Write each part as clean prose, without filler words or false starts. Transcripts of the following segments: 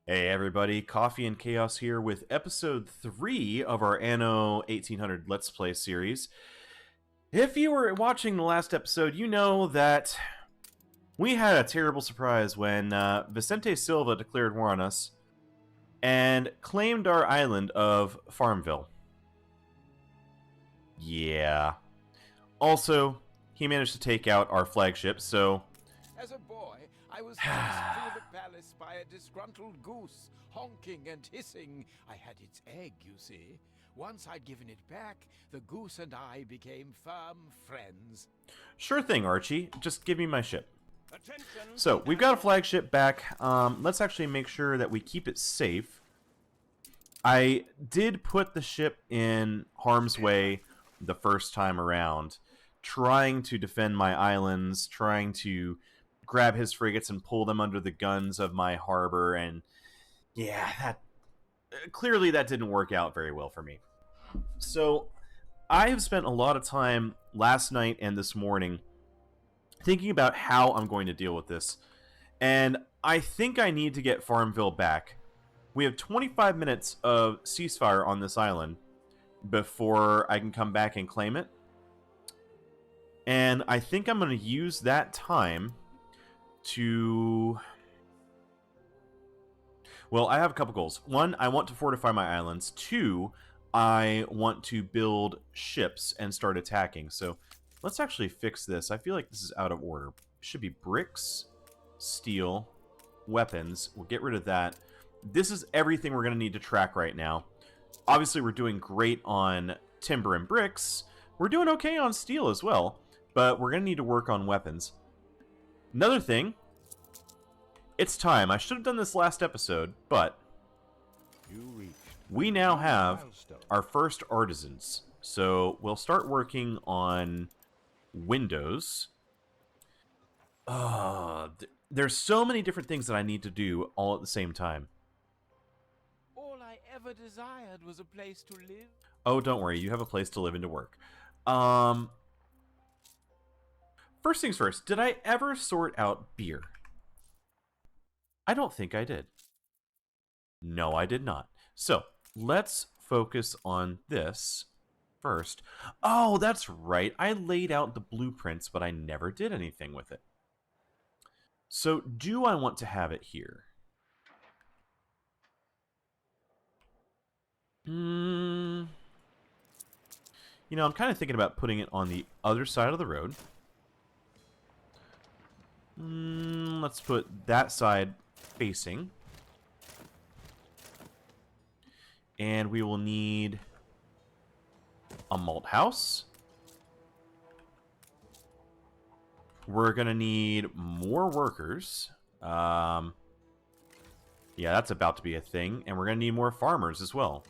Hey everybody, Coffee and Chaos here with episode 3 of our Anno 1800 Let's Play series. If you were watching the last episode, you know that we had a terrible surprise when Vicente Silva declared war on us and claimed our island of Farmville. Yeah. Also, he managed to take out our flagship, so... As a boy, I was chased through the palace by a disgruntled goose, honking and hissing. I had its egg, you see. Once I'd given it back, the goose and I became firm friends. Sure thing, Archie. Just give me my ship. Attention! So, we've got a flagship back. Let's actually make sure that we keep it safe. I did put the ship in harm's way the first time around, trying to defend my islands, trying to grab his frigates and pull them under the guns of my harbor, and yeah, clearly that didn't work out very well for me. So, I have spent a lot of time last night and this morning thinking about how I'm going to deal with this, and I think I need to get Farmville back. We have 25 minutes of ceasefire on this island before I can come back and claim it. And I think I'm going to use that time to... Well, I have a couple goals. One, I want to fortify my islands. Two, I want to build ships and start attacking. So let's actually fix this. I feel like this is out of order. It should be bricks, steel, weapons. We'll get rid of that. This is everything we're going to need to track right now. Obviously, we're doing great on timber and bricks. We're doing okay on steel as well, but we're going to need to work on weapons. Another thing, it's time. I should have done this last episode, but we now have our first artisans. So we'll start working on windows. There's so many different things that I need to do all at the same time. All I ever desired was a place to live. Oh, don't worry. You have a place to live and to work. First things first, did I ever sort out beer? I don't think I did. No, I did not. So, let's focus on this first. Oh, that's right. I laid out the blueprints, but I never did anything with it. So, do I want to have it here? You know, I'm kind of thinking about putting it on the other side of the road. Let's put that side facing. And we will need a malt house. We're going to need more workers. Yeah, that's about to be a thing. And we're going to need more farmers as well.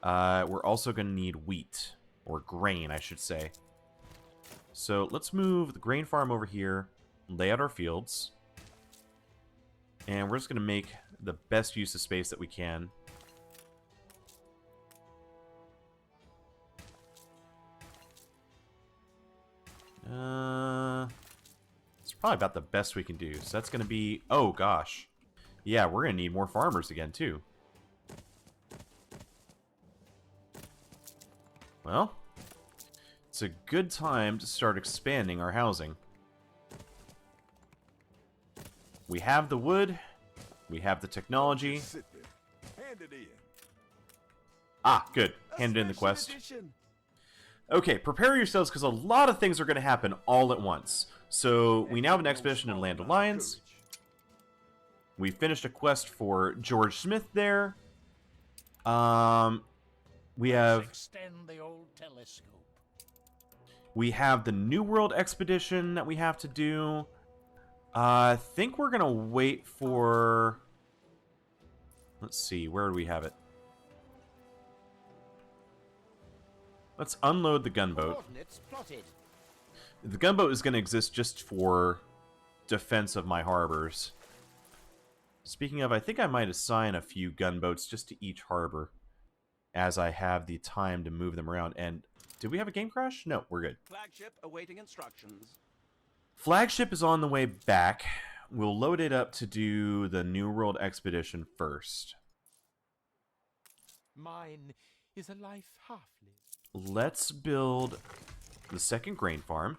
We're also going to need wheat. Or grain, I should say. So let's move the grain farm over here. Lay out our fields. And we're just going to make the best use of space that we can. It's probably about the best we can do. So that's going to be... Oh, gosh. Yeah, we're going to need more farmers again, too. Well, it's a good time to start expanding our housing. We have the wood. We have the technology. Hand it in. Ah, good. Handed in the quest. Okay, prepare yourselves because a lot of things are going to happen all at once. So, we now have an expedition in Land Alliance. We finished a quest for George Smith there. We have... Extend the old telescope. We have the New World expedition that we have to do. I think we're going to wait for... Let's see, where do we have it? Let's unload the gunboat. The gunboat is going to exist just for defense of my harbors. Speaking of, I think I might assign a few gunboats just to each harbor, as I have the time to move them around. And did we have a game crash? No, we're good. Flagship awaiting instructions. Flagship is on the way back. we'll load it up to do the New World expedition first. Mine is a life half lived. Let's build the second grain farm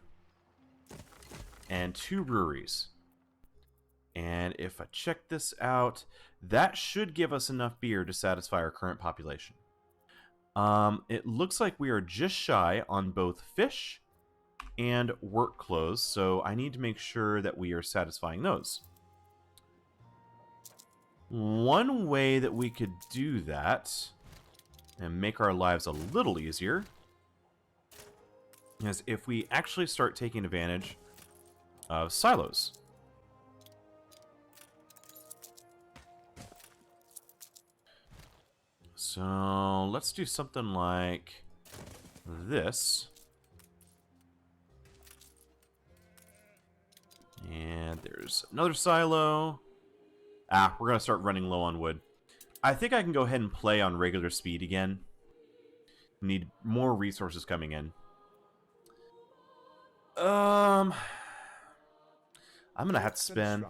and 2 breweries. And if I check this out, that should give us enough beer to satisfy our current population. It looks like we are just shy on both fish and work clothes, so I need to make sure that we are satisfying those. One way that we could do that and make our lives a little easier is if we actually start taking advantage of silos. So let's do something like this. And there's another silo. Ah, we're going to start running low on wood. I think I can go ahead and play on regular speed again. Need more resources coming in. I'm going to have to spend...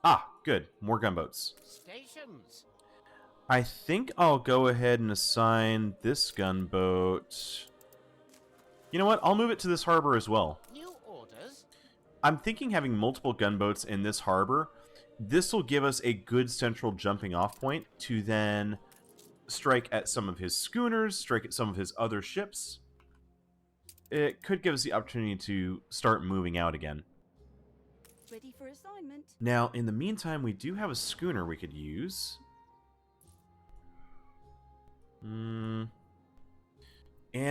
Ah, good. More gunboats. Stations. I think I'll go ahead and assign this gunboat... You know what? I'll move it to this harbor as well. New orders. I'm thinking having multiple gunboats in this harbor, this will give us a good central jumping off point to then strike at some of his schooners, strike at some of his other ships. It could give us the opportunity to start moving out again. Ready for assignment. Now, in the meantime, we do have a schooner we could use. And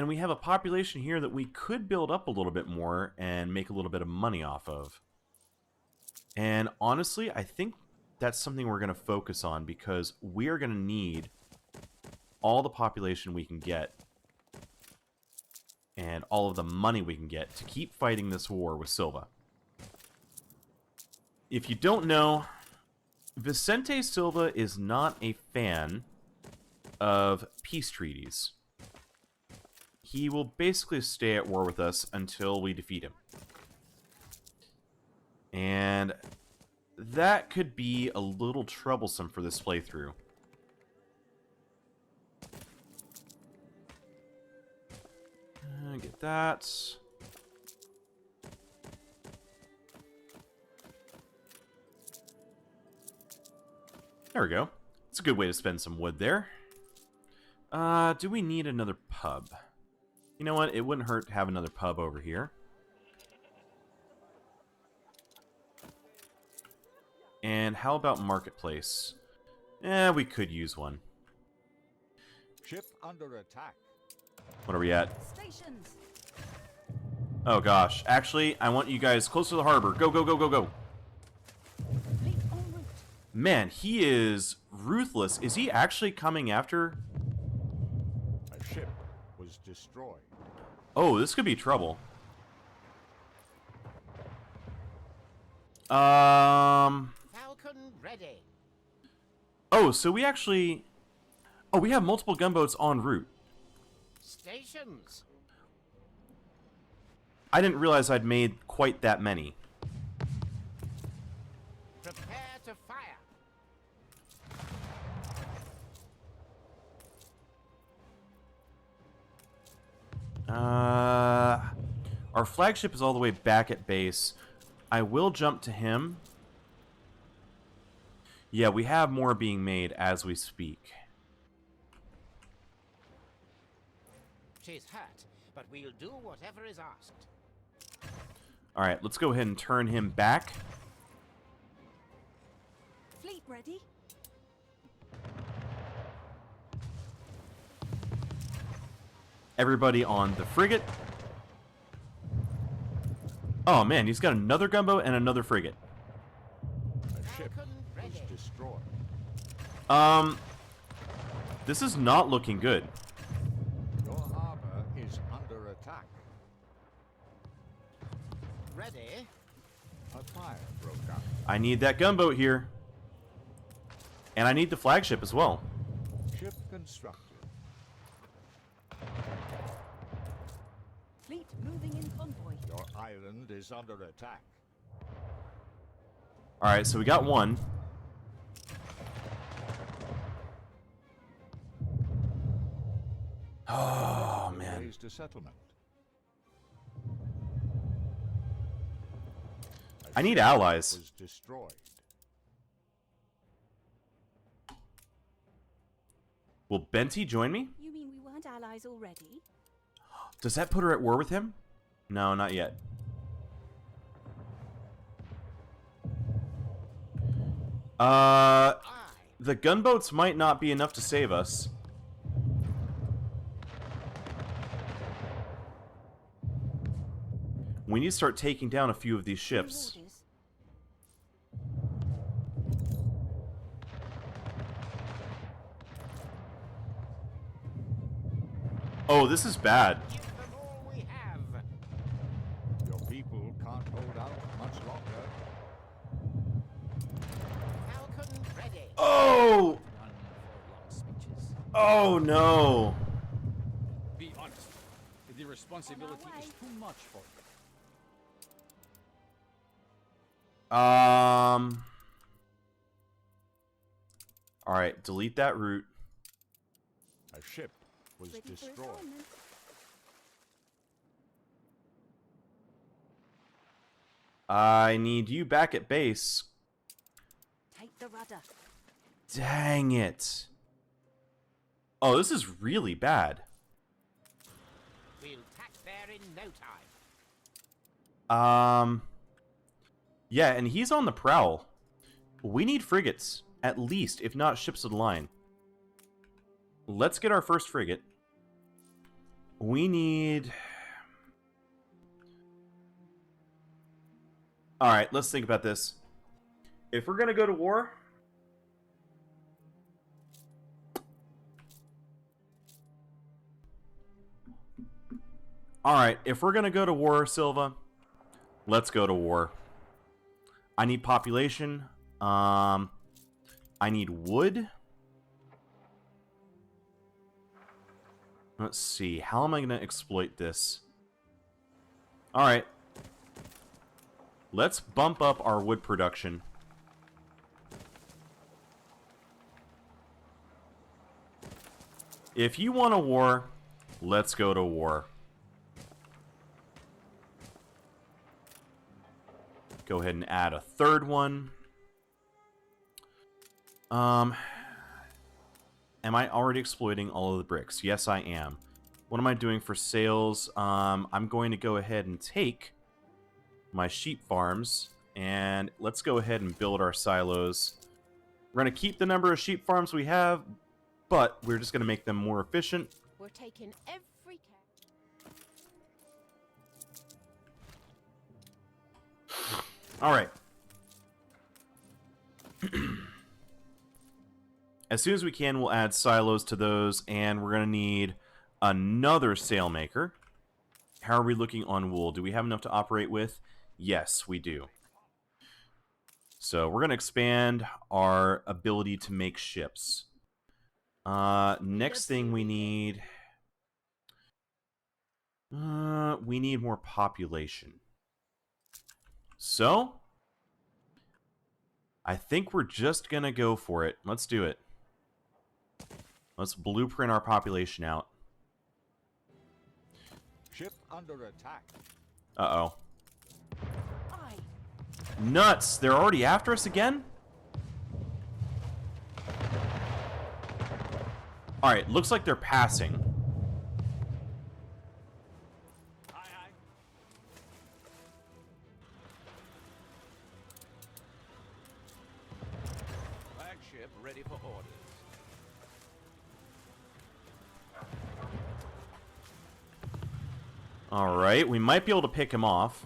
we have a population here that we could build up a little bit more and make a little bit of money off of. And honestly, I think that's something we're going to focus on because we are going to need all the population we can get and all of the money we can get to keep fighting this war with Silva. If you don't know, Vicente Silva is not a fan of peace treaties. He will basically stay at war with us until we defeat him. And that could be a little troublesome for this playthrough. Get that. There we go. It's a good way to spend some wood there. Do we need another pub? You know what? It wouldn't hurt to have another pub over here. And how about marketplace? We could use one. Ship under attack. What are we at? Stations. Oh gosh. Actually, I want you guys close to the harbor. Go, go, go, go, go. Fleet en route. Man, he is ruthless. Is he actually coming after? A ship was destroyed. Oh, this could be trouble. Falcon ready. Oh, so we actually... Oh, we have multiple gunboats en route. Stations. I didn't realize I'd made quite that many. Prepare to fire. Our flagship is all the way back at base. I will jump to him. Yeah, we have more being made as we speak. 'Tis hurt, but we'll do whatever is asked. Alright, let's go ahead and turn him back. Fleet ready. Everybody on the frigate. Oh man, he's got another gunboat and another frigate. A ship was destroyed. This is not looking good. Your harbor is under attack. Ready. A fire broke out. I need that gunboat here. And I need the flagship as well. Ship constructed. Fleet moving in convoy. Your island is under attack. Alright, so we got one. Oh, man. Raised a settlement. A I need ship allies. Was destroyed. Will Benty join me? You mean we weren't allies already? Does that put her at war with him? No, not yet. The gunboats might not be enough to save us. We need to start taking down a few of these ships. Orders. Oh, this is bad. Give them all we have. Your people can't hold out much longer. Falcon ready. Oh! None for long speeches. Oh, no. Be honest. The responsibility is way. too much for you. Alright, delete that route. A ship was Ready for destroyed. assignment. I need you back at base. Take the rudder. Dang it. Oh, this is really bad. We'll tack there in no time. Yeah, and he's on the prowl. We need frigates, at least, if not ships of the line. Let's get our first frigate. We need... Alright, let's think about this. If we're gonna go to war... Alright, if we're gonna go to war, Silva, let's go to war. I need population. I need wood. Let's see. How am I going to exploit this? Alright. Let's bump up our wood production. If you want a war, let's go to war. Go ahead and add a third one. Am I already exploiting all of the bricks? Yes, I am. What am I doing for sales? I'm going to go ahead and take my sheep farms, and let's go ahead and build our silos. We're going to keep the number of sheep farms we have, but we're just going to make them more efficient. We're taking every care. Alright. As soon as we can, we'll add silos to those, and we're going to need another sailmaker. How are we looking on wool? Do we have enough to operate with? Yes, we do. So we're going to expand our ability to make ships. Next thing we need more population. So, I think we're just going to go for it. Let's do it. Let's blueprint our population out. Ship under attack. Uh-oh. Aye. Nuts! They're already after us again? Alright, looks like they're passing. Flagship ready for orders. Alright, we might be able to pick him off.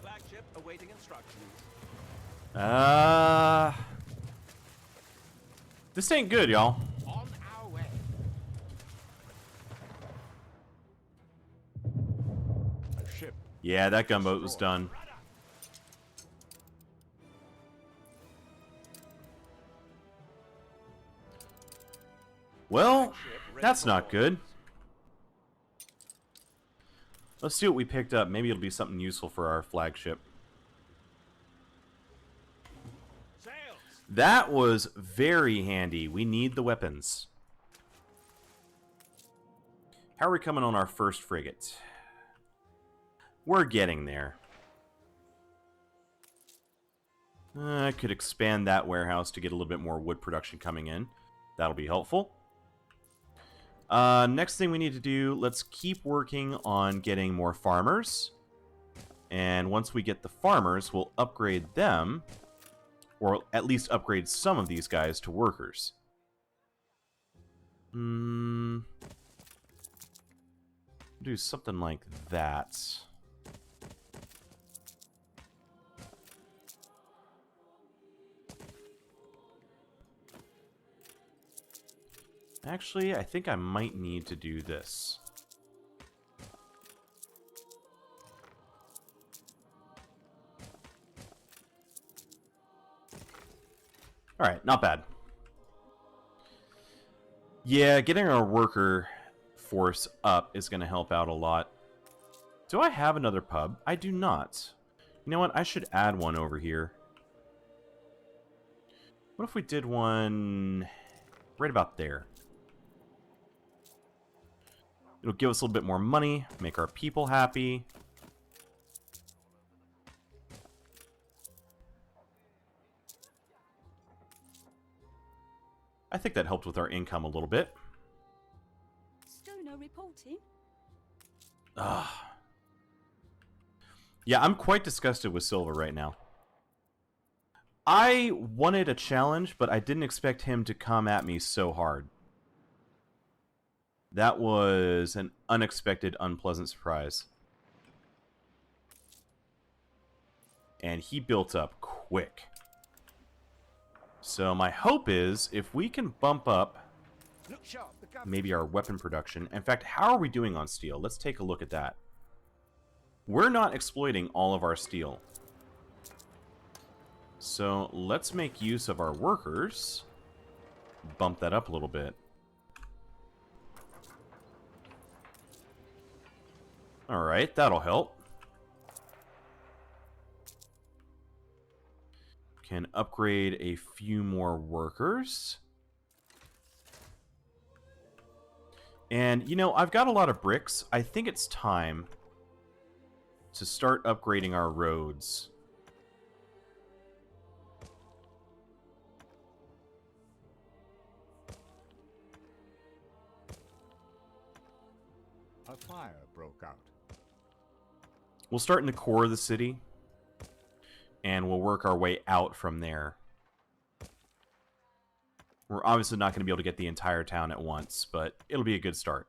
Flagship awaiting instructions. This ain't good, y'all. On our way. A ship. Yeah, that gunboat was done. Well, that's not good. Let's see what we picked up. Maybe it'll be something useful for our flagship. That was very handy. We need the weapons. How are we coming on our first frigate? We're getting there. I could expand that warehouse to get a little bit more wood production coming in. That'll be helpful. Next thing we need to do, let's keep working on getting more farmers. And once we get the farmers, we'll upgrade them. Or at least upgrade some of these guys to workers. Do something like that. Actually, I think I might need to do this. Alright, not bad. Yeah, getting our worker force up is going to help out a lot. Do I have another pub? I do not. You know what? I should add one over here. What if we did one right about there? It'll give us a little bit more money, make our people happy. I think that helped with our income a little bit. Still no reporting? Yeah, I'm quite disgusted with Silva right now. I wanted a challenge, but I didn't expect him to come at me so hard. That was an unexpected, unpleasant surprise. And he built up quick. So my hope is, if we can bump up maybe our weapon production. In fact, how are we doing on steel? Let's take a look at that. We're not exploiting all of our steel. So let's make use of our workers. Bump that up a little bit. Alright, that'll help. Can upgrade a few more workers. And, you know, I've got a lot of bricks. I think it's time to start upgrading our roads. A fire broke out. We'll start in the core of the city, and we'll work our way out from there. We're obviously not going to be able to get the entire town at once, but it'll be a good start.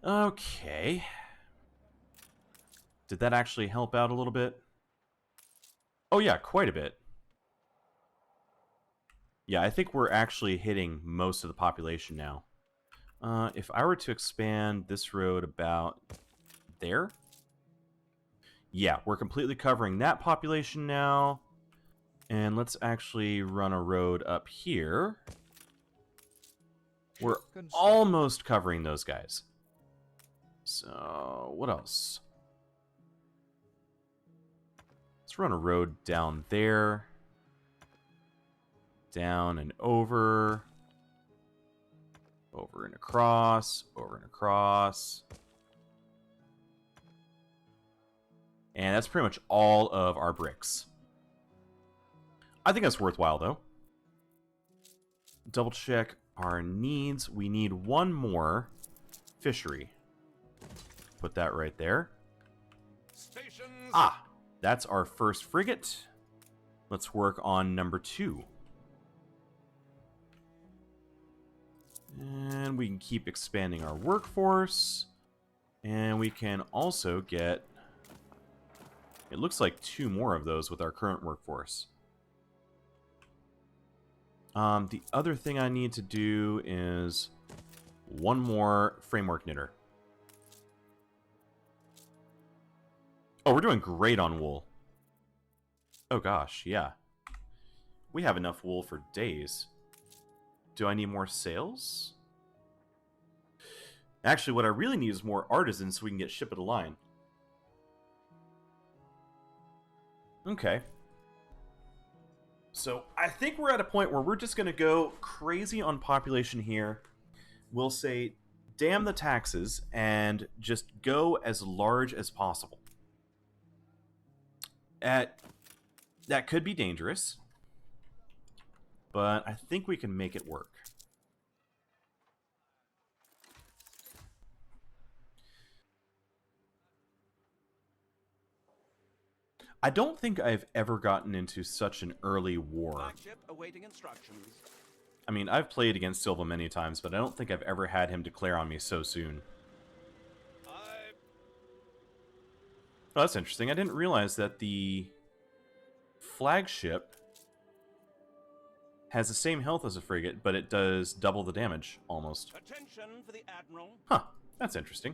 Okay. Did that actually help out a little bit? Oh yeah, quite a bit. Yeah, I think we're actually hitting most of the population now. If I were to expand this road about there. Yeah, we're completely covering that population now. And let's actually run a road up here. We're almost covering those guys. So, what else? Let's run a road down there. Down and over. Over and across. Over and across. And that's pretty much all of our bricks. I think that's worthwhile, though. Double check our needs. We need one more fishery. Put that right there. Stations. Ah, that's our first frigate. Let's work on number 2. And we can keep expanding our workforce. And we can also get... It looks like 2 more of those with our current workforce. The other thing I need to do is one more framework knitter. Oh, we're doing great on wool. Oh gosh, yeah. We have enough wool for days. Do I need more sails? Actually, what I really need is more artisans so we can get ship of the line. Okay. So, I think we're at a point where we're just going to go crazy on population here. We'll say, damn the taxes, and just go as large as possible. That could be dangerous, but I think we can make it work. I don't think I've ever gotten into such an early war. Flagship awaiting instructions. I mean, I've played against Silva many times, but I don't think I've ever had him declare on me so soon. Oh, that's interesting. I didn't realize that the flagship has the same health as a frigate, but it does double the damage, almost. Attention for the Admiral. Huh, that's interesting.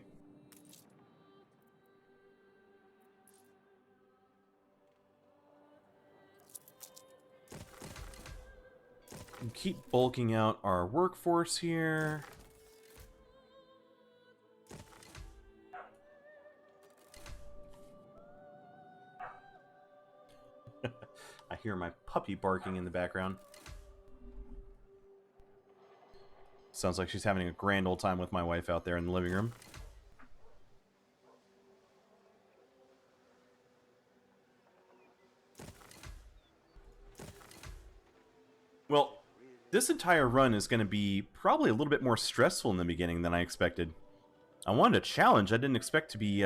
And keep bulking out our workforce here. I hear my puppy barking in the background. Sounds like she's having a grand old time with my wife out there in the living room. Well, this entire run is going to be probably a little bit more stressful in the beginning than I expected. I wanted a challenge. I didn't expect to be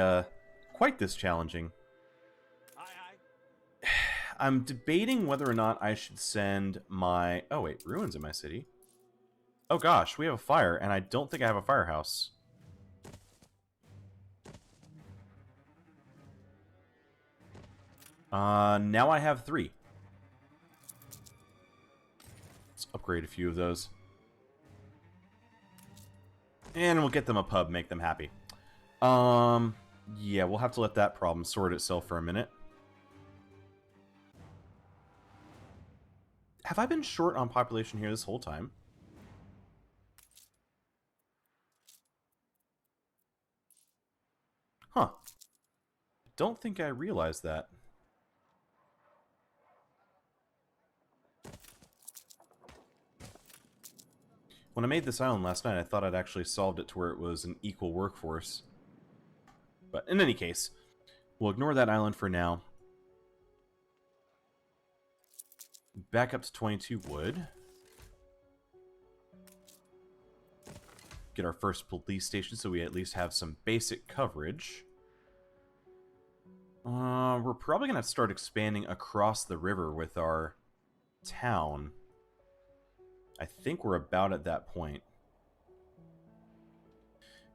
quite this challenging. I'm debating whether or not I should send my... Oh, wait. Ruins in my city. Oh, gosh. We have a fire, and I don't think I have a firehouse. Now I have 3. Let's upgrade a few of those. And we'll get them a pub, make them happy. Yeah, we'll have to let that problem sort itself for a minute. Have I been short on population here this whole time? Huh. Don't think I realized that. When I made this island last night, I thought I'd actually solved it to where it was an equal workforce. But in any case, we'll ignore that island for now. Back up to 22 wood. Get our first police station so we at least have some basic coverage. We're probably going to start expanding across the river with our town. I think we're about at that point.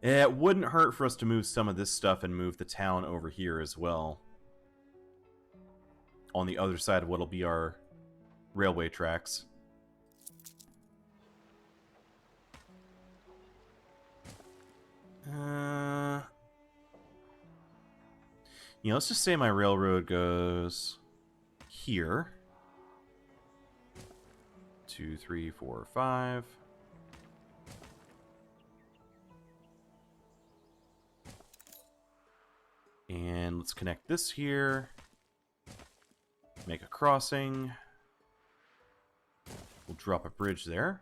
It wouldn't hurt for us to move some of this stuff and move the town over here as well. On the other side of what'll be our railway tracks. You know, let's just say my railroad goes here. 2, 3, 4, 5. And let's connect this here. Make a crossing. We'll drop a bridge there.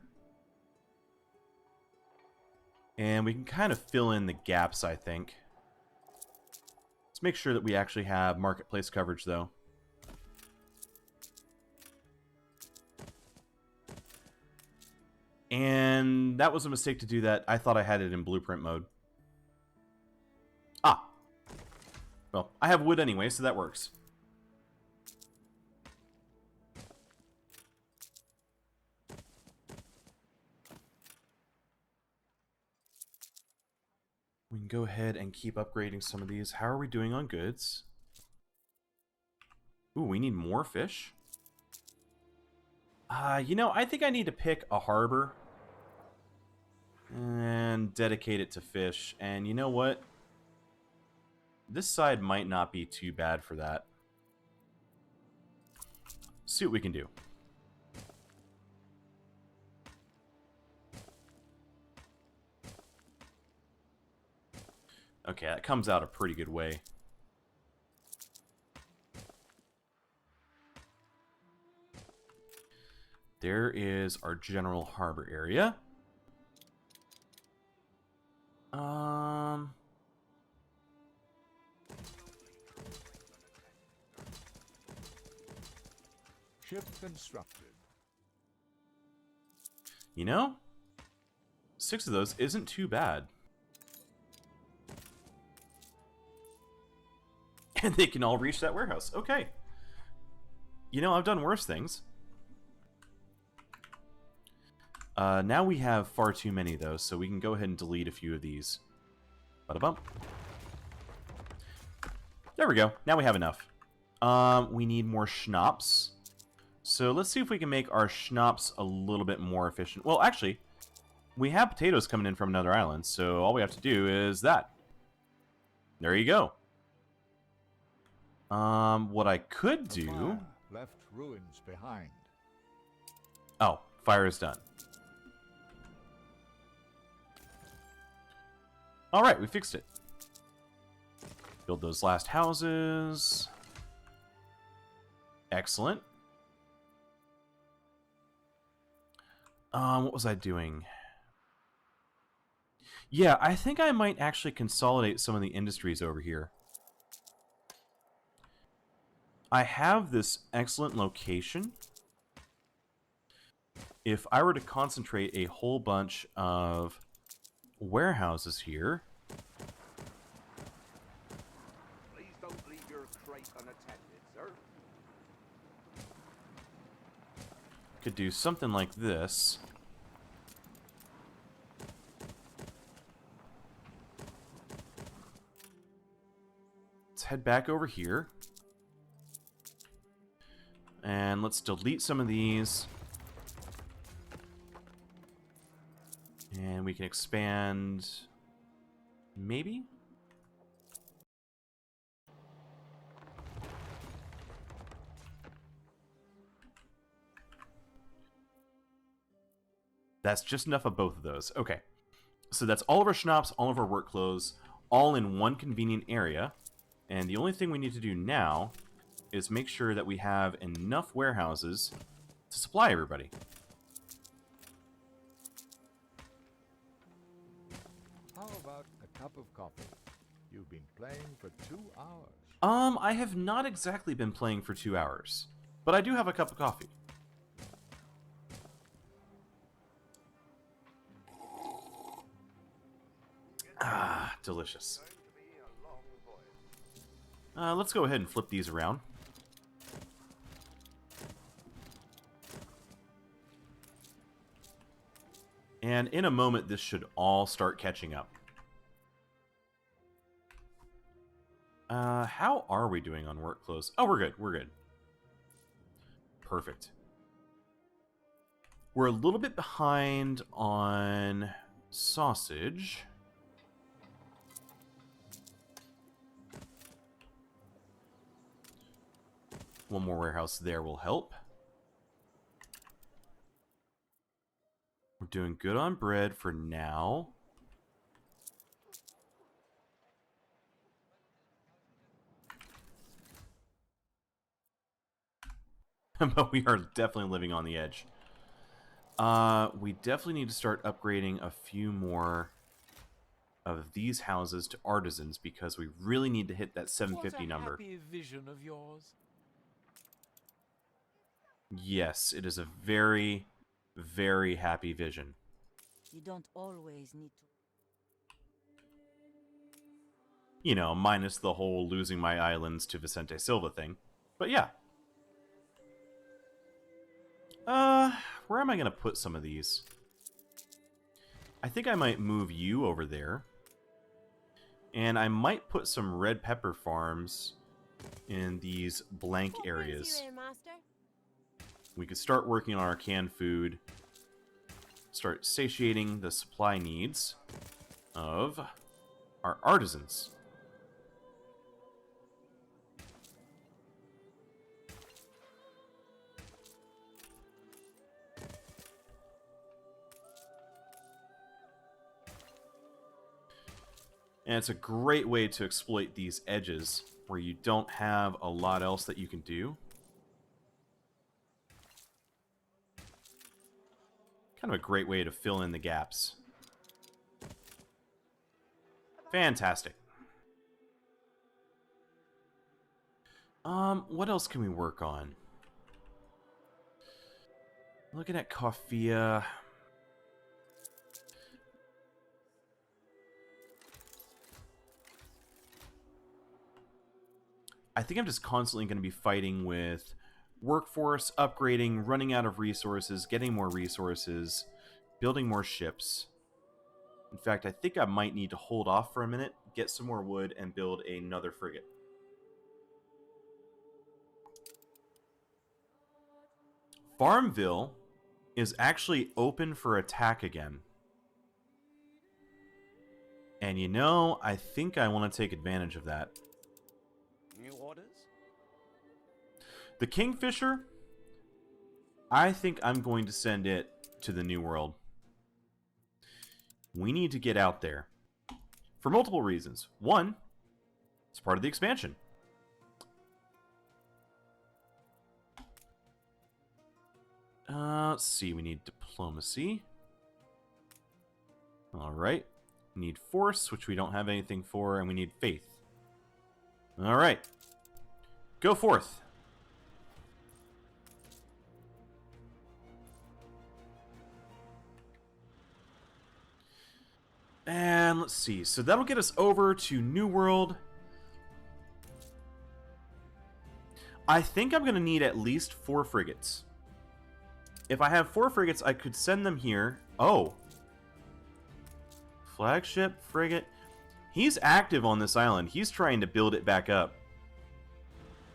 And we can kind of fill in the gaps, I think. Let's make sure that we actually have marketplace coverage, though. And that was a mistake to do that. I thought I had it in blueprint mode. Ah. Well, I have wood anyway, so that works. We can go ahead and keep upgrading some of these. How are we doing on goods? Ooh, we need more fish. You know, I think I need to pick a harbor and dedicate it to fish. And you know what? This side might not be too bad for that. See what we can do. Okay, that comes out a pretty good way. There is our general harbor area. Ship constructed. You know, 6 of those isn't too bad. And they can all reach that warehouse. Okay. You know, I've done worse things. Now we have far too many, though, so we can go ahead and delete a few of these. Bada-bump. There we go. Now we have enough. We need more schnapps. So let's see if we can make our schnapps a little bit more efficient. Well, actually, we have potatoes coming in from another island, so all we have to do is that. There you go. What I could The do... fire left ruins behind. Oh, fire is done. Alright, we fixed it. Build those last houses. Excellent. What was I doing? Yeah, I think I might actually consolidate some of the industries over here. I have this excellent location. If I were to concentrate a whole bunch of warehouses here... Please don't leave your crate unattended, sir. Could do something like this. Let's head back over here. And let's delete some of these. And we can expand... maybe? That's just enough of both of those. Okay. So that's all of our schnapps, all of our work clothes, all in one convenient area. And the only thing we need to do now is make sure that we have enough warehouses to supply everybody. How about a cup of coffee? You've been playing for 2 hours. I have not exactly been playing for 2 hours, but I do have a cup of coffee. Ah, delicious. Let's go ahead and flip these around. And in a moment, this should all start catching up. How are we doing on work clothes? Oh, we're good. We're good. Perfect. We're a little bit behind on sausage. One more warehouse there will help. We're doing good on bread for now. But we are definitely living on the edge. We definitely need to start upgrading a few more of these houses to artisans because we really need to hit that 750 number. What a happy vision of yours. Yes, it is a very, very happy vision. You don't always need to. You know, minus the whole losing my islands to Vicente Silva thing. But yeah. Where am I going to put some of these? I think I might move you over there. And I might put some red pepper farms in these blank areas. We could start working on our canned food. Start satiating the supply needs of our artisans. And it's a great way to exploit these edges where you don't have a lot else that you can do. Kind of a great way to fill in the gaps. Fantastic. What else can we work on? Looking at Coffea. I think I'm just constantly going to be fighting with workforce, upgrading, running out of resources, getting more resources, building more ships. In fact, I think I might need to hold off for a minute, get some more wood, and build another frigate. Farmville is actually open for attack again. And you know, I think I want to take advantage of that. New orders? The Kingfisher, I think I'm going to send it to the New World. We need to get out there. For multiple reasons. One, it's part of the expansion. Let's see, we need diplomacy. Alright. We need force, which we don't have anything for, and we need faith. Alright. Go forth. And let's see, so that'll get us over to New World. I think I'm going to need at least 4 frigates. If I have 4 frigates, I could send them here. Oh. Flagship, frigate. He's active on this island. He's trying to build it back up.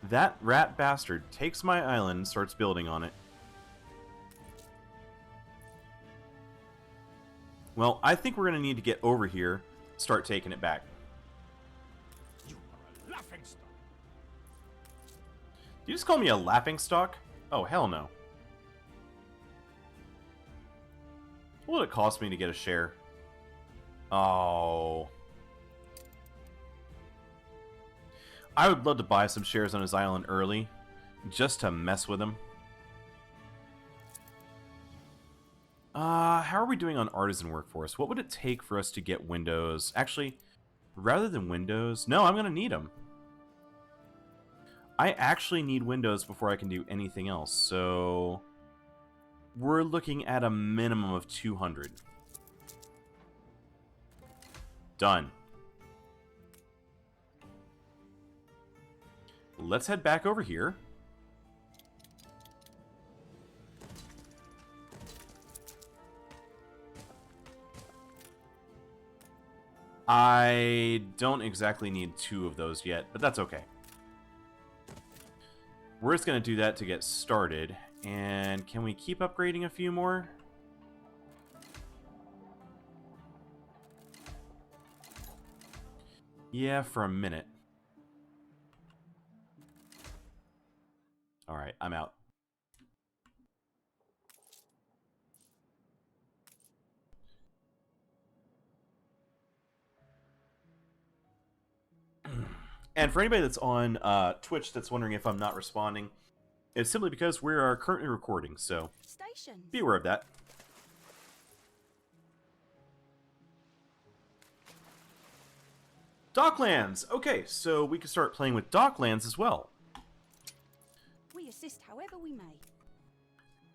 That rat bastard takes my island and starts building on it. Well, I think we're going to need to get over here, start taking it back. You are a laughingstock. Did you just call me a laughingstock? Oh, hell no. What would it cost me to get a share? Oh. I would love to buy some shares on his island early, just to mess with him. How are we doing on artisan workforce? What would it take for us to get windows? Actually, rather than windows... No, I'm going to need them. I actually need windows before I can do anything else, so... We're looking at a minimum of 200. Done. Let's head back over here. I don't exactly need 2 of those yet, but that's okay. We're just going to do that to get started. And can we keep upgrading a few more? Yeah, for a minute. Alright, I'm out. And for anybody that's on Twitch that's wondering if I'm not responding, it's simply because we are currently recording, so Stations. be aware of that. Docklands! Okay, so we can start playing with Docklands as well. We assist however we may.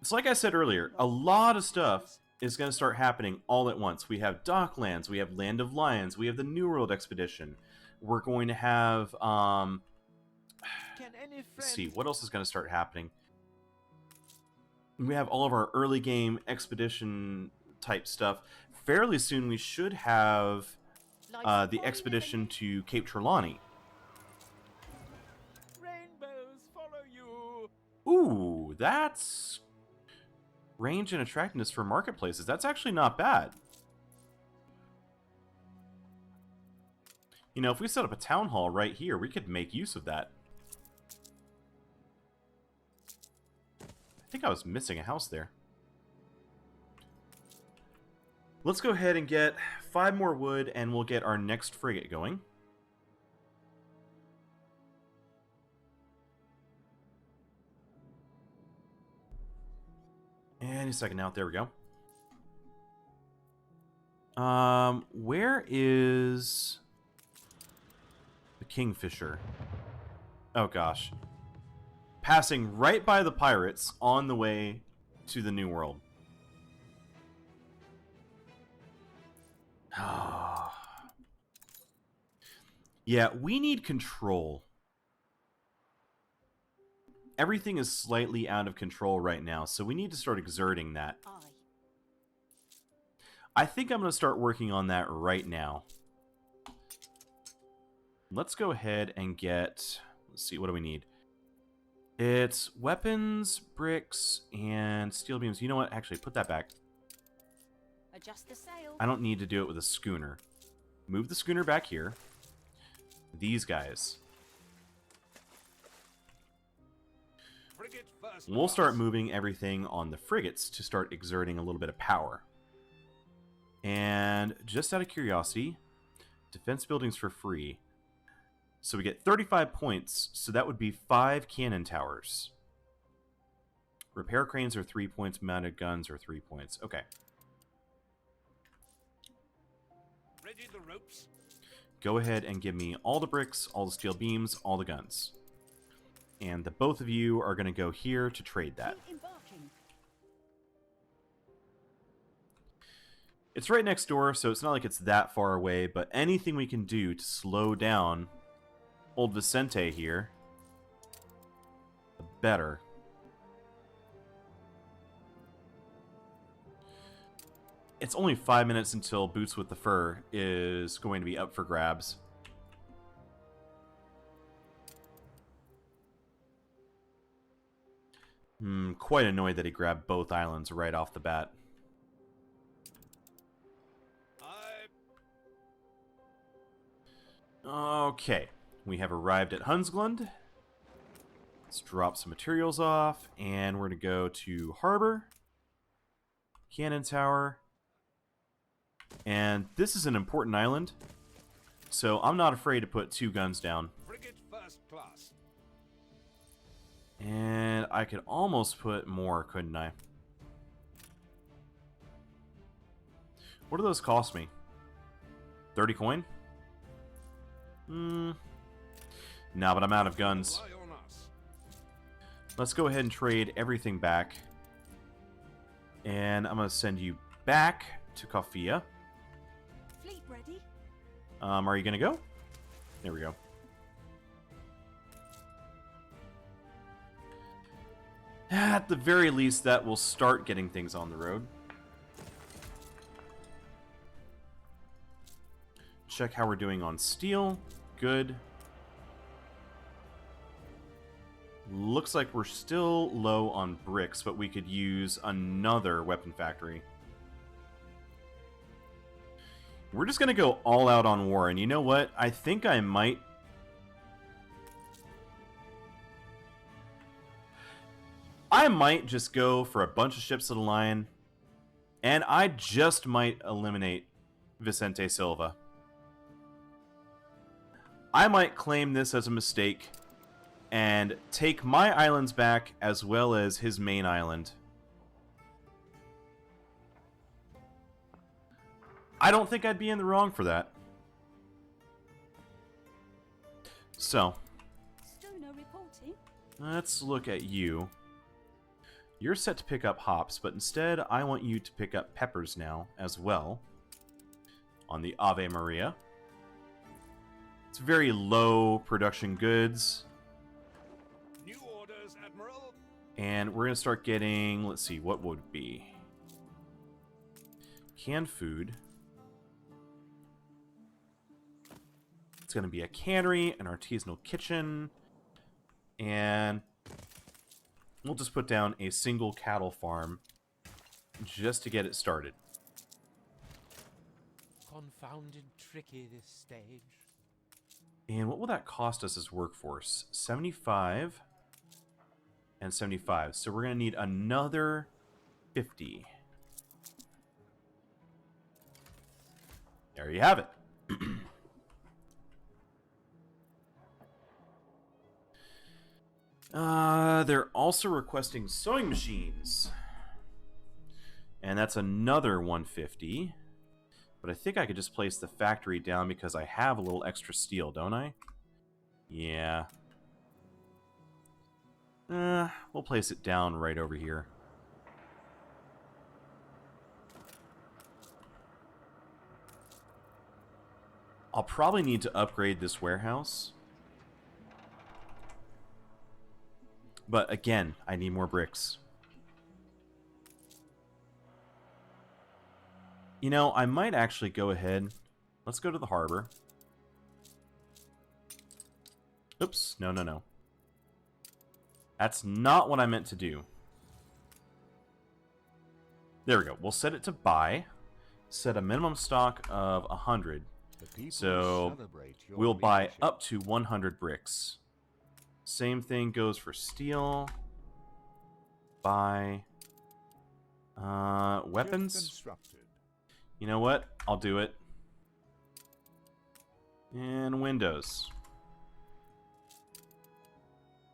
It's like I said earlier, a lot of stuff is going to start happening all at once. We have Docklands, we have Land of Lions, we have the New World Expedition. We're going to have, Can any let's see, what else is going to start happening? We have all of our early game expedition type stuff. Fairly soon we should have the expedition to Cape Trelawney. rainbows follow you? Ooh, that's range and attractiveness for marketplaces. That's actually not bad. You know, if we set up a town hall right here, we could make use of that. I think I was missing a house there. Let's go ahead and get 5 more wood, and we'll get our next frigate going. Any second now. There we go. Where is the Kingfisher? Oh gosh. Passing right by the pirates on the way to the New World. Yeah, we need control. Everything is slightly out of control right now, so we need to start exerting that. Aye. I think I'm going to start working on that right now. Let's go ahead and get... Let's see, what do we need? It's weapons, bricks, and steel beams. You know what? Actually, put that back. Adjust the sail. I don't need to do it with a schooner. Move the schooner back here. These guys. Frigate first We'll start moving everything on the frigates to start exerting a little bit of power. And just out of curiosity, defense buildings for free. So we get 35 points, so that would be 5 cannon towers. Repair cranes are 3 points, mounted guns are 3 points. Okay. Ready the ropes. Go ahead and give me all the bricks, all the steel beams, all the guns. And the both of you are going to go here to trade that. Fleet embarking. It's right next door, so it's not like it's that far away, but anything we can do to slow down old Vicente here, the better. It's only 5 minutes until Boots with the Fur is going to be up for grabs. Quite annoyed that he grabbed both islands right off the bat. Okay, we have arrived at Hunsglund. Let's drop some materials off, and we're going to go to Harbor, Cannon Tower, and this is an important island, so I'm not afraid to put 2 guns down. Frigate first class. And I could almost put more, couldn't I? What do those cost me? 30 coin? No, but I'm out of guns. Rely on us. Let's go ahead and trade everything back. And I'm going to send you back to Kofia. Fleet ready. Are you going to go? There we go. At the very least, that will start getting things on the road. Check how we're doing on steel. Good. Looks like we're still low on bricks, but we could use another weapon factory. We're just going to go all out on war, and you know what? I think I might... just go for a bunch of ships of the line, and I just might eliminate Vicente Silva. I might claim this as a mistake and take my islands back as well as his main island. I don't think I'd be in the wrong for that. So, Schooner reporting. let's look at you. You're set to pick up hops, but instead I want you to pick up peppers now as well on the Ave Maria. It's very low production goods. New orders, Admiral. And we're going to start getting, let's see, what would it be? Canned food. It's going to be a cannery, an artisanal kitchen, and we'll just put down a single cattle farm just to get it started. Confounded tricky this stage. And what will that cost us as workforce? 75 and 75. So we're going to need another 50. There you have it. They're also requesting sewing machines. And that's another 150. But I think I could just place the factory down because I have a little extra steel, don't I? Yeah. We'll place it down right over here. I'll probably need to upgrade this warehouse. But again, I need more bricks. You know, I might actually go ahead. Let's go to the harbor. Oops, no, no, no. That's not what I meant to do. There we go. We'll set it to buy. Set a minimum stock of 100. So we'll buy up to 100 bricks. Same thing goes for steel. Buy. Weapons. You know what? I'll do it. And windows.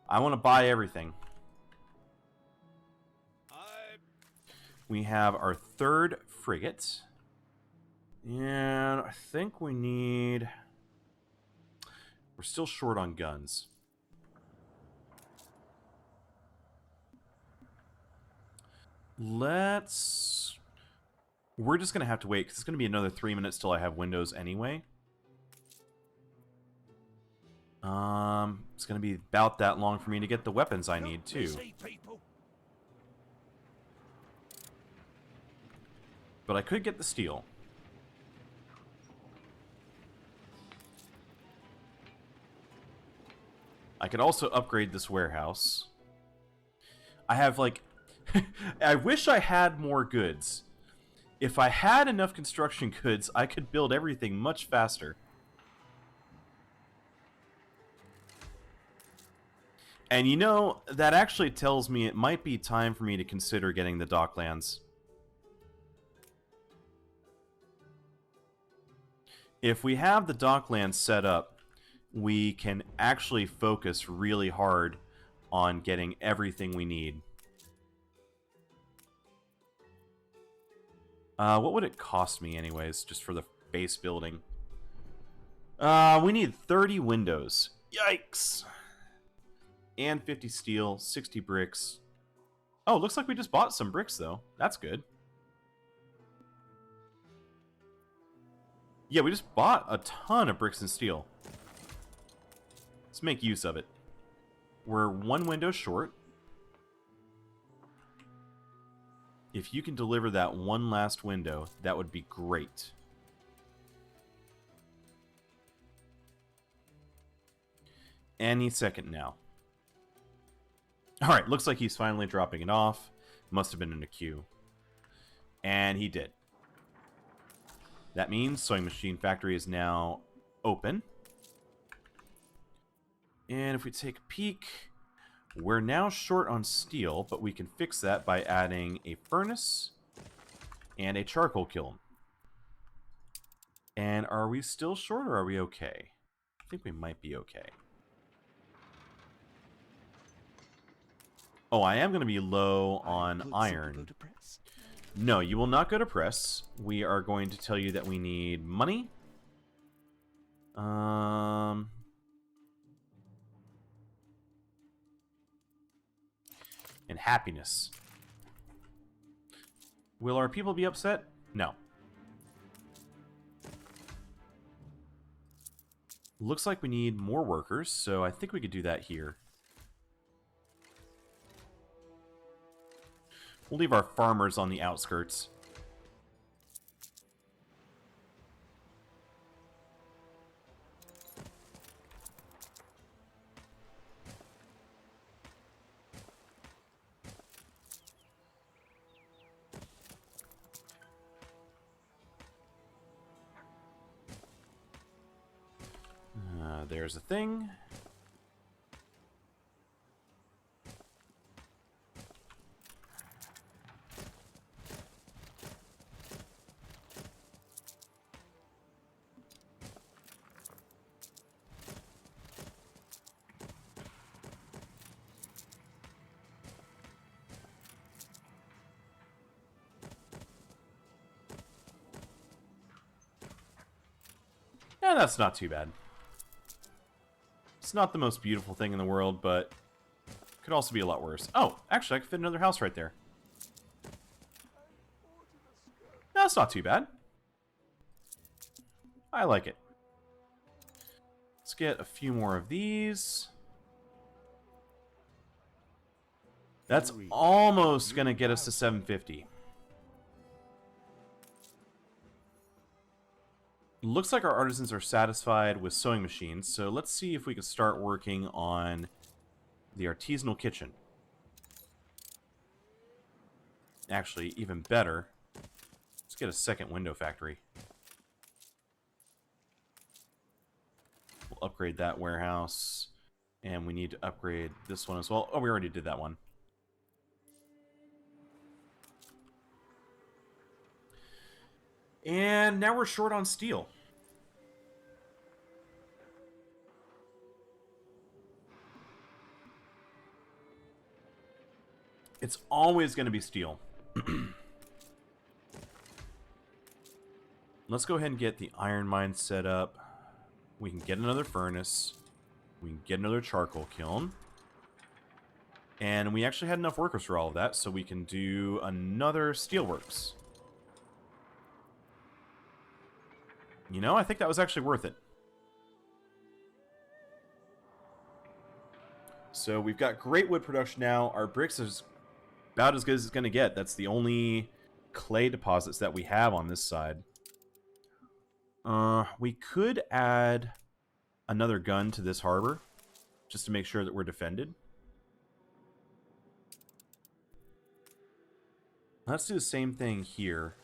I want to buy everything. We have our third frigate. And I think we need... We're still short on guns. Let's... We're just going to have to wait, because it's going to be another 3 minutes till I have windows anyway. It's going to be about that long for me to get the weapons I need, too. But I could get the steel. I could also upgrade this warehouse. I have, like... I wish I had more goods. If I had enough construction goods, I could build everything much faster. And you know, that actually tells me it might be time for me to consider getting the Docklands. If we have the Docklands set up, we can actually focus really hard on getting everything we need. What would it cost me anyways, just for the base building? We need 30 windows. Yikes! And 50 steel, 60 bricks. Oh, looks like we just bought some bricks, though. That's good. Yeah, we just bought a ton of bricks and steel. Let's make use of it. We're one window short. If you can deliver that one last window, that would be great. Any second now. Alright, looks like he's finally dropping it off. Must have been in a queue. And he did. That means sewing machine factory is now open. And if we take a peek, we're now short on steel, but we can fix that by adding a furnace and a charcoal kiln. And are we still short or are we okay? I think we might be okay. Oh, I am going to be low on iron. No, you will not go to press. We are going to tell you that we need money. And happiness. Will our people be upset? No. Looks like we need more workers, so I think we could do that here. We'll leave our farmers on the outskirts. There's a thing. That's not too bad. It's not the most beautiful thing in the world, but could also be a lot worse. Oh, actually, I could fit another house right there. That's not too bad. I like it. Let's get a few more of these. That's almost going to get us to 750. Looks like our artisans are satisfied with sewing machines, so let's see if we can start working on the artisanal kitchen. Actually, even better, let's get a second window factory. We'll upgrade that warehouse, and we need to upgrade this one as well. Oh, we already did that one. And now we're short on steel. It's always going to be steel. Let's go ahead and get the iron mine set up. We can get another furnace. We can get another charcoal kiln. And we actually had enough workers for all of that, so we can do another steelworks. You know, I think that was actually worth it. So we've got great wood production now. Our bricks is about as good as it's going to get. That's the only clay deposits that we have on this side. We could add another gun to this harbor, just to make sure that we're defended. Let's do the same thing here.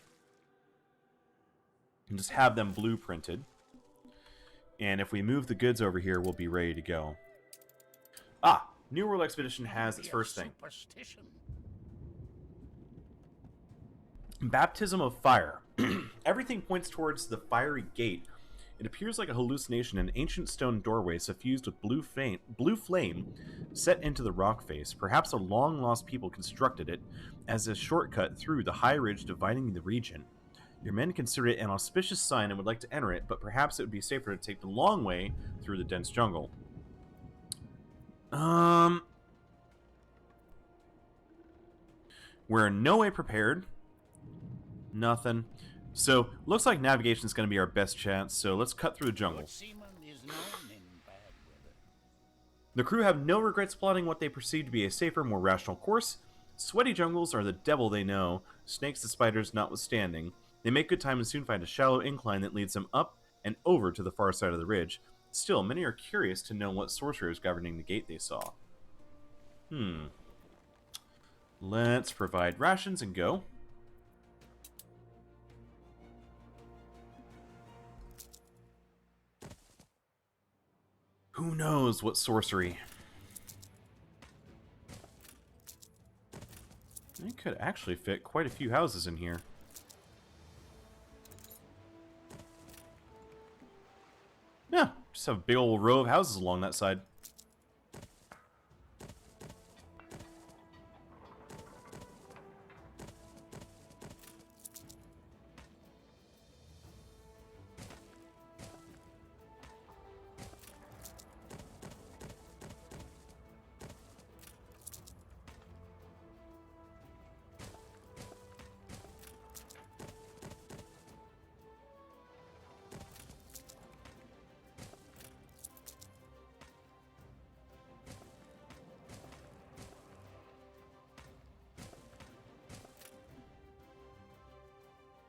And just have them blueprinted. And if we move the goods over here, we'll be ready to go. Ah! New World Expedition has its first thing. Baptism of Fire. Everything points towards the fiery gate. It appears like a hallucination, an ancient stone doorway suffused with blue flame set into the rock face. Perhaps a long-lost people constructed it as a shortcut through the high ridge dividing the region. Your men consider it an auspicious sign and would like to enter it, but perhaps it would be safer to take the long way through the dense jungle. We're in no way prepared. Nothing. So, looks like navigation is going to be our best chance, so let's cut through the jungle. The crew have no regrets plotting what they perceive to be a safer, more rational course. Sweaty jungles are the devil they know, snakes and spiders notwithstanding. They make good time and soon find a shallow incline that leads them up and over to the far side of the ridge. Still, many are curious to know what sorcerer is governing the gate they saw. Let's provide rations and go. Who knows what sorcery? I could actually fit quite a few houses in here. Yeah, just have a big old row of houses along that side.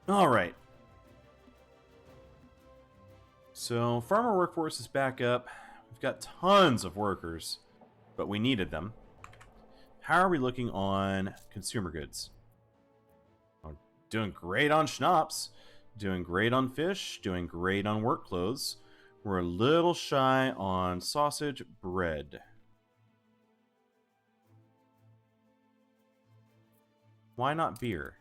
Alright. So, farmer workforce is back up. We've got tons of workers, but we needed them. How are we looking on consumer goods? Oh, doing great on schnapps, doing great on fish, doing great on work clothes. We're a little shy on sausage bread. Why not beer?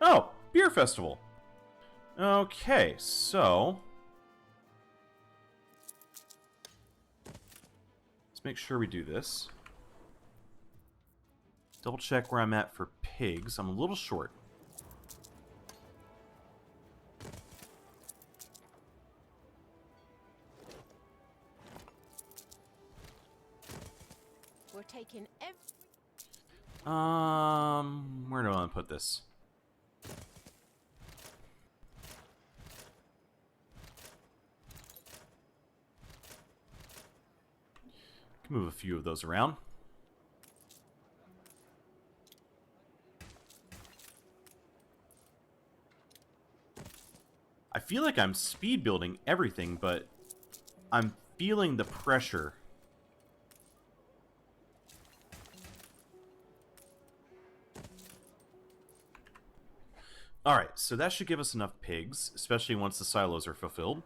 Oh, beer festival. Okay, so let's make sure we do this. Double check where I'm at for pigs. I'm a little short. You're taking every... Where do I want to put this? Can move a few of those around. I feel like I'm speed building everything, but I'm feeling the pressure. Alright, so that should give us enough pigs, especially once the silos are fulfilled.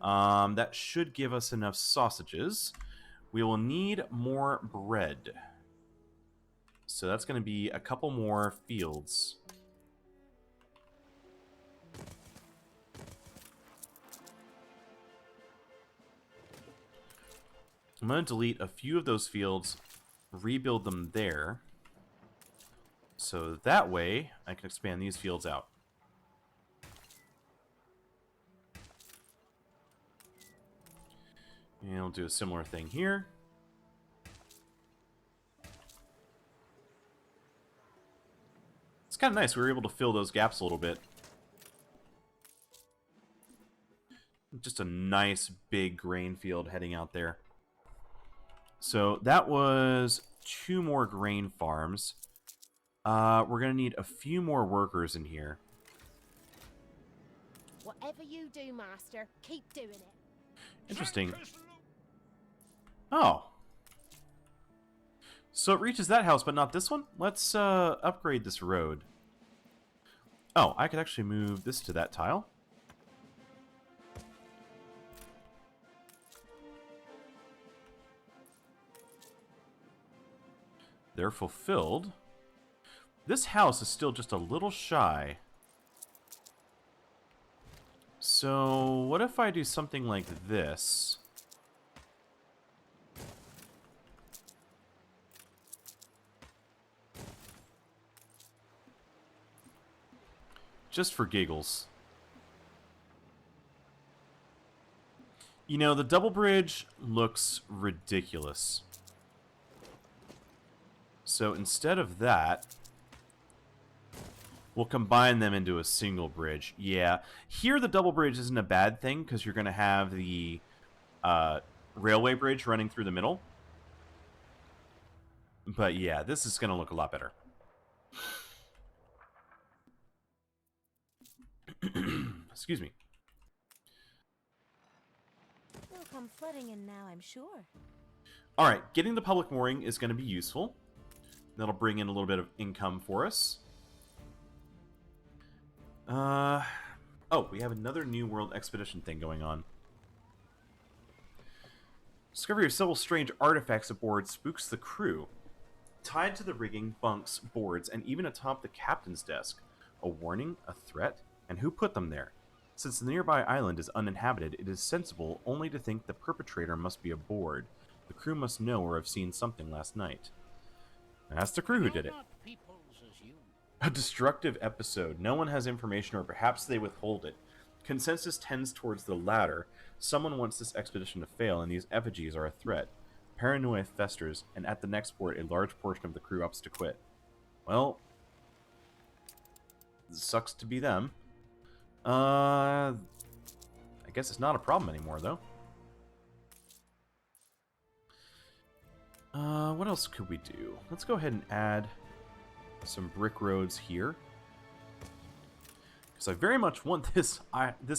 That should give us enough sausages. We will need more bread. So that's going to be a couple more fields. I'm going to delete a few of those fields, rebuild them there. So that way, I can expand these fields out. And I'll do a similar thing here. It's kind of nice. We were able to fill those gaps a little bit. Just a nice big grain field heading out there. So that was 2 more grain farms. We're going to need a few more workers in here. Whatever you do, Master, keep doing it. Interesting. Oh. So it reaches that house, but not this one? Let's upgrade this road. Oh, I could actually move this to that tile. They're fulfilled. This house is still just a little shy. So, what if I do something like this? Just for giggles. You know, the double bridge looks ridiculous. So instead of that, we'll combine them into a single bridge. Yeah, here the double bridge isn't a bad thing because you're going to have the railway bridge running through the middle. But yeah, this is going to look a lot better. Excuse me. We'll come flooding in now, I'm sure. Alright, getting the public mooring is going to be useful. That'll bring in a little bit of income for us. Oh, we have another New World expedition thing going on. Discovery of several strange artifacts aboard spooks the crew. Tied to the rigging, bunks, boards, and even atop the captain's desk. A warning, a threat, and who put them there? Since the nearby island is uninhabited, it is sensible only to think the perpetrator must be aboard. The crew must know or have seen something last night. That's the crew who did it. A destructive episode. No one has information, or perhaps they withhold it. Consensus tends towards the latter. Someone wants this expedition to fail, and these effigies are a threat. Paranoia festers, and at the next port, a large portion of the crew opts to quit. Well, it sucks to be them. I guess it's not a problem anymore, though. What else could we do? Let's go ahead and add some brick roads here. Because I very much want this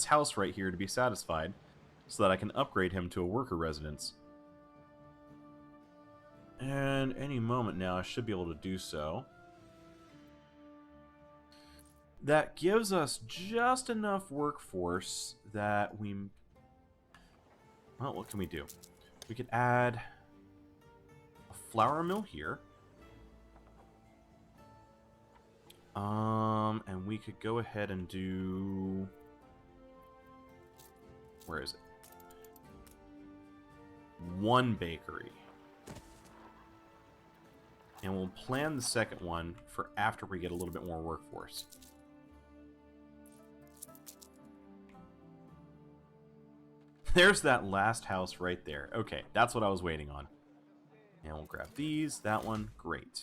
house right here to be satisfied so that I can upgrade him to a worker residence. And any moment now I should be able to do so. That gives us just enough workforce that we... Well, what can we do? We could add a flour mill here. And we could go ahead and do... Where is it? One bakery. And we'll plan the second one for after we get a little bit more workforce. There's that last house right there. Okay, that's what I was waiting on. And we'll grab these, that one, great.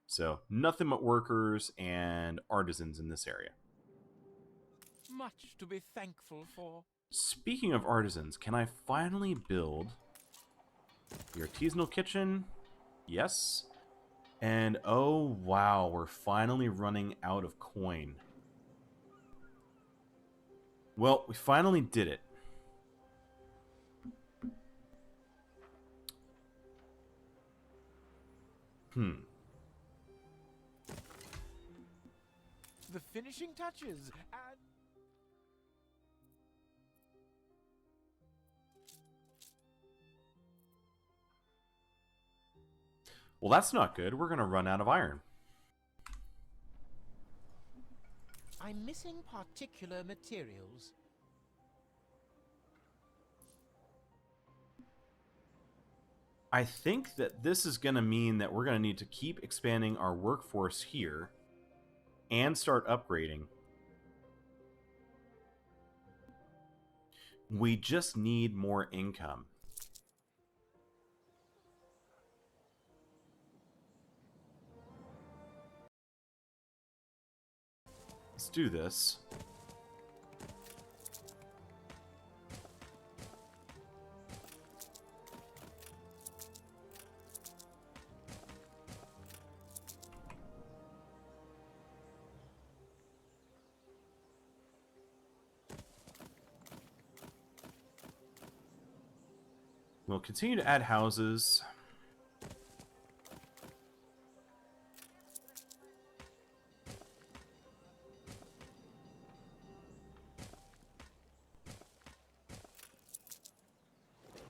So, nothing but workers and artisans in this area. Much to be thankful for. Speaking of artisans, can I finally build the artisanal kitchen? Yes. And oh wow, we're finally running out of coin. Well, we finally did it. The finishing touches and... Well, that's not good. We're going to run out of iron. I'm missing particular materials. I think that this is going to mean that we're going to need to keep expanding our workforce here and start upgrading. We just need more income. Let's do this. We'll continue to add houses.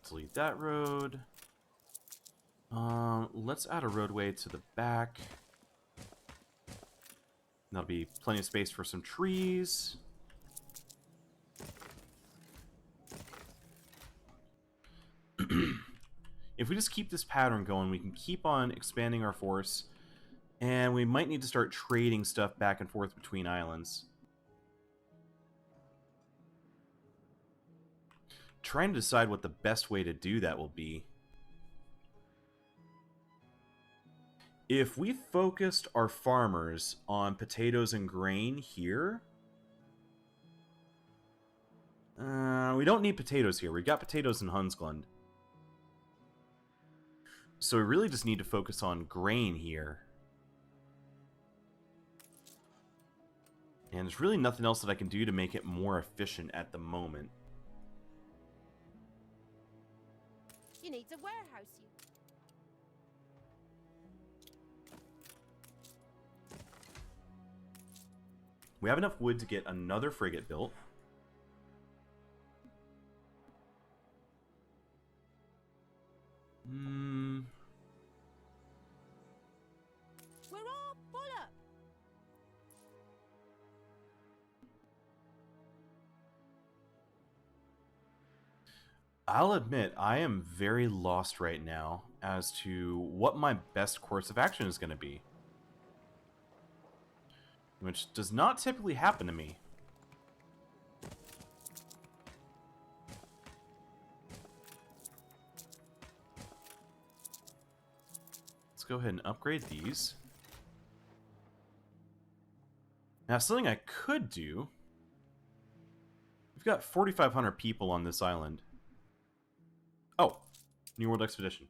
Delete that road. Let's add a roadway to the back. There'll be plenty of space for some trees. If we just keep this pattern going, we can keep on expanding our force, and we might need to start trading stuff back and forth between islands. Trying to decide what the best way to do that will be. If we focused our farmers on potatoes and grain here... we don't need potatoes here. We've got potatoes in Hunsglund. So we really just need to focus on grain here. And there's really nothing else that I can do to make it more efficient at the moment. You need a warehouse. We have enough wood to get another frigate built. We're all full up. I'll admit, I am very lost right now as to what my best course of action is going to be. Which does not typically happen to me. Let's go ahead and upgrade these. Now, something I could do... We've got 4,500 people on this island. Oh, New World Expedition.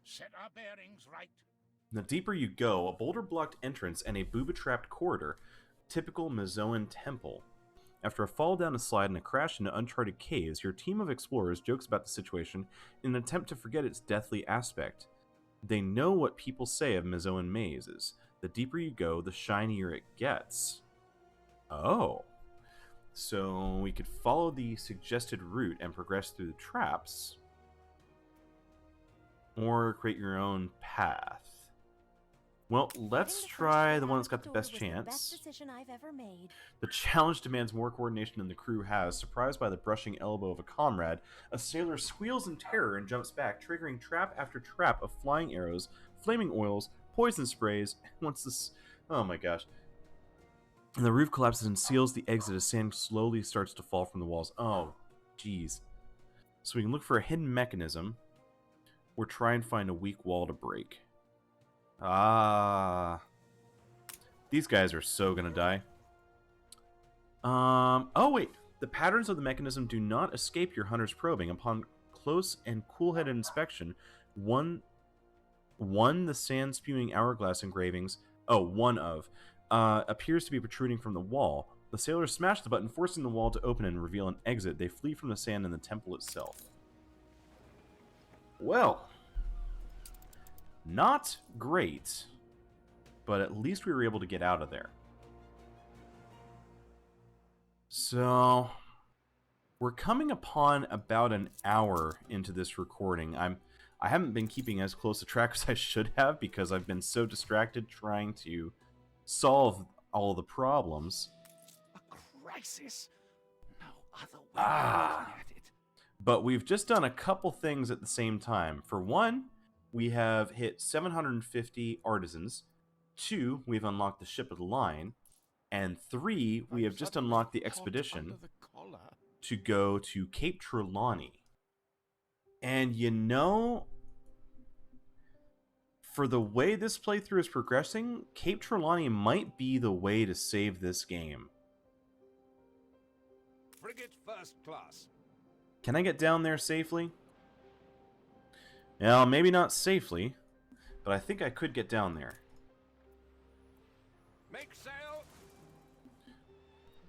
Set our bearings right. The deeper you go, a boulder-blocked entrance and a booby-trapped corridor. Typical Mizoan temple. After a fall down a slide and a crash into uncharted caves, your team of explorers jokes about the situation in an attempt to forget its deathly aspect. They know what people say of Mizoan mazes. The deeper you go, the shinier it gets. Oh. So we could follow the suggested route and progress through the traps. Or create your own path. Well, let's try the one that's got the best chance. The best decision I've ever made. The challenge demands more coordination than the crew has. Surprised by the brushing elbow of a comrade, a sailor squeals in terror and jumps back, triggering trap after trap of flying arrows, flaming oils, poison sprays. Once this... Oh my gosh. And the roof collapses and seals the exit as sand slowly starts to fall from the walls. Oh, jeez. So we can look for a hidden mechanism. or try and find a weak wall to break. Ah. These guys are so gonna die. Oh wait. The patterns of the mechanism do not escape your hunter's probing. Upon close and cool-headed inspection, one the sand-spewing hourglass engravings, appears to be protruding from the wall. The sailors smash the button, forcing the wall to open and reveal an exit. They flee from the sand in the temple itself. Well, not great, but at least we were able to get out of there. So, we're coming upon about an hour into this recording. I haven't been keeping as close a track as I should have because I've been so distracted trying to solve all the problems. A crisis? No other way of looking at it. But we've just done a couple things at the same time. For one, we have hit 750 artisans. 2, we've unlocked the ship of the line. And 3, we have just unlocked the expedition to go to Cape Trelawney. And you know, for the way this playthrough is progressing, Cape Trelawney might be the way to save this game. Frigate first class. Can I get down there safely? Well, maybe not safely, but I think I could get down there. Make sail.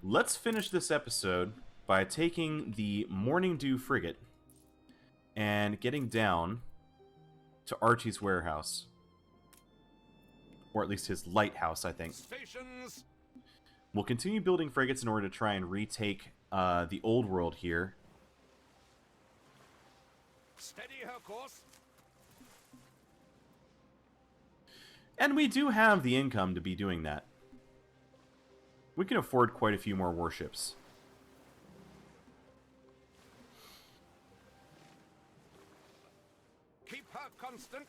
Let's finish this episode by taking the Morning Dew frigate and getting down to Archie's warehouse. Or at least his lighthouse, I think. Stations. We'll continue building frigates in order to try and retake the old world here. Steady her course. And we do have the income to be doing that. We can afford quite a few more warships. Keep her constant.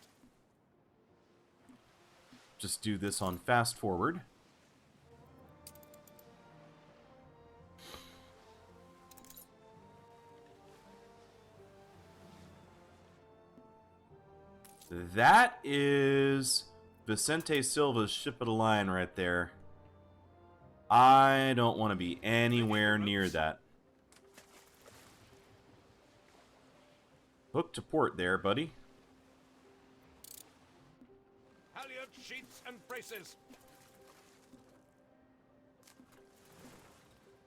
Just do this on fast forward. That is Vicente Silva's ship of the line right there. I don't want to be anywhere near that. Hook to port there, buddy. Halyard sheets and braces.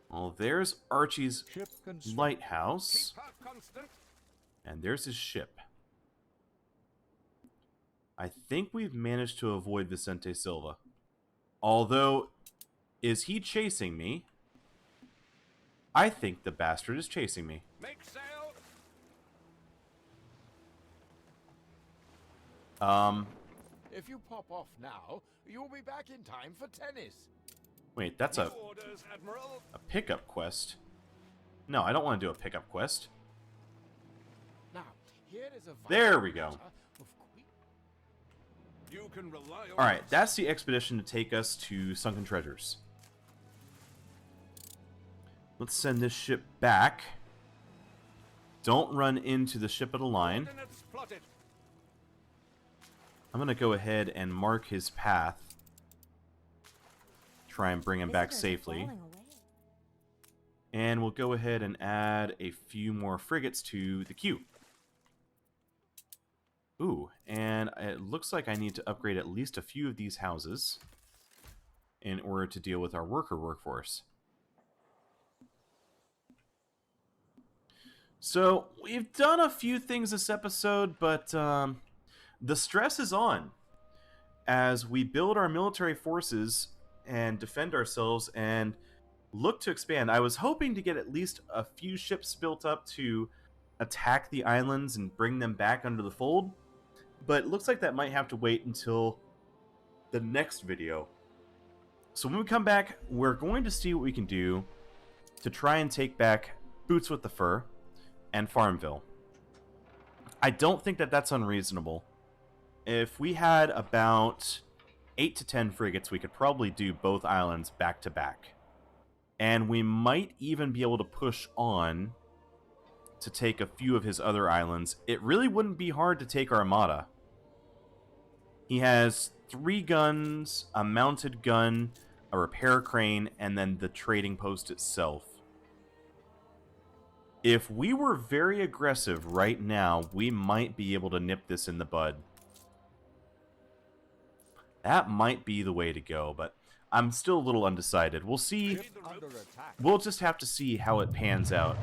Well, there's Archie's Ship construct. lighthouse. Keep her constant. And there's his ship. I think we've managed to avoid Vicente Silva. Although, is he chasing me? I think the bastard is chasing me. Make sail. If you pop off now, you'll be back in time for tennis. Wait, that's a Orders, Admiral. pickup quest. No, I don't want to do a pickup quest. Now, here is a There we go. of You can rely on Alright, us. that's the expedition to take us to Sunken Treasures. Let's send this ship back. Don't run into the ship of the line. Coordinates plotted. I'm going to go ahead and mark his path. Try and bring him back Visitors are safely. falling away. And we'll go ahead and add a few more frigates to the queue. Ooh, and it looks like I need to upgrade at least a few of these houses in order to deal with our workforce. So, we've done a few things this episode, but the stress is on as we build our military forces and defend ourselves and look to expand. I was hoping to get at least a few ships built up to attack the islands and bring them back under the fold, but it looks like that might have to wait until the next video. So when we come back, we're going to see what we can do to try and take back Boots with the Fur and Farmville. I don't think that that's unreasonable. If we had about 8 to 10 frigates, we could probably do both islands back to back. And we might even be able to push on to take a few of his other islands, it really wouldn't be hard to take Armada. He has 3 guns, a mounted gun, a repair crane, and then the trading post itself. If we were very aggressive right now, we might be able to nip this in the bud. That might be the way to go, but I'm still a little undecided. We'll see. Under attack. We'll just have to see how it pans out.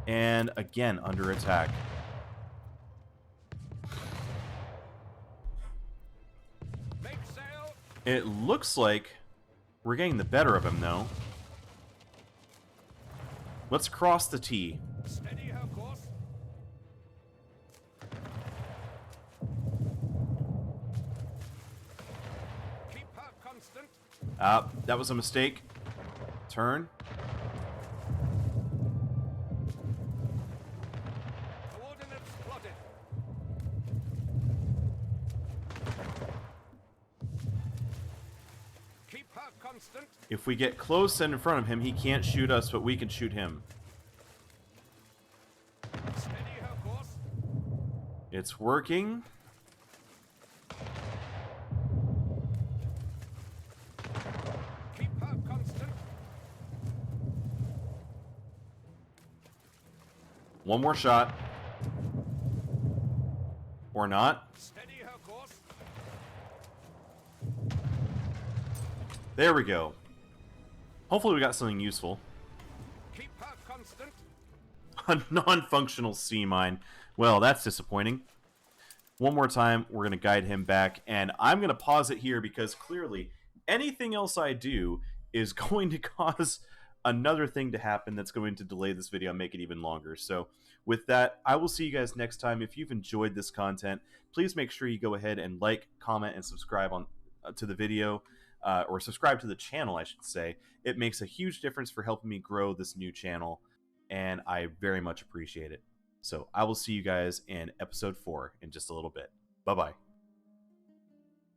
And again, under attack. Make sail! It looks like we're getting the better of him, though. Let's cross the T. Steady her course. Keep her constant. That was a mistake. Turn. Coordinates plotted. Keep her constant. If we get close and in front of him, he can't shoot us, but we can shoot him. Steady her course. It's working. Keep her constant. One more shot. Or not. Steady her course. There we go. Hopefully we got something useful. Keep her constant. A non-functional sea mine. Well, that's disappointing. One more time, we're going to guide him back, and I'm going to pause it here because clearly anything else I do is going to cause another thing to happen that's going to delay this video and make it even longer. So with that, I will see you guys next time. If you've enjoyed this content, please make sure you go ahead and like, comment, and subscribe to the video, or subscribe to the channel, I should say. It makes a huge difference for helping me grow this new channel, and I very much appreciate it. So I will see you guys in episode 4 in just a little bit. Bye-bye.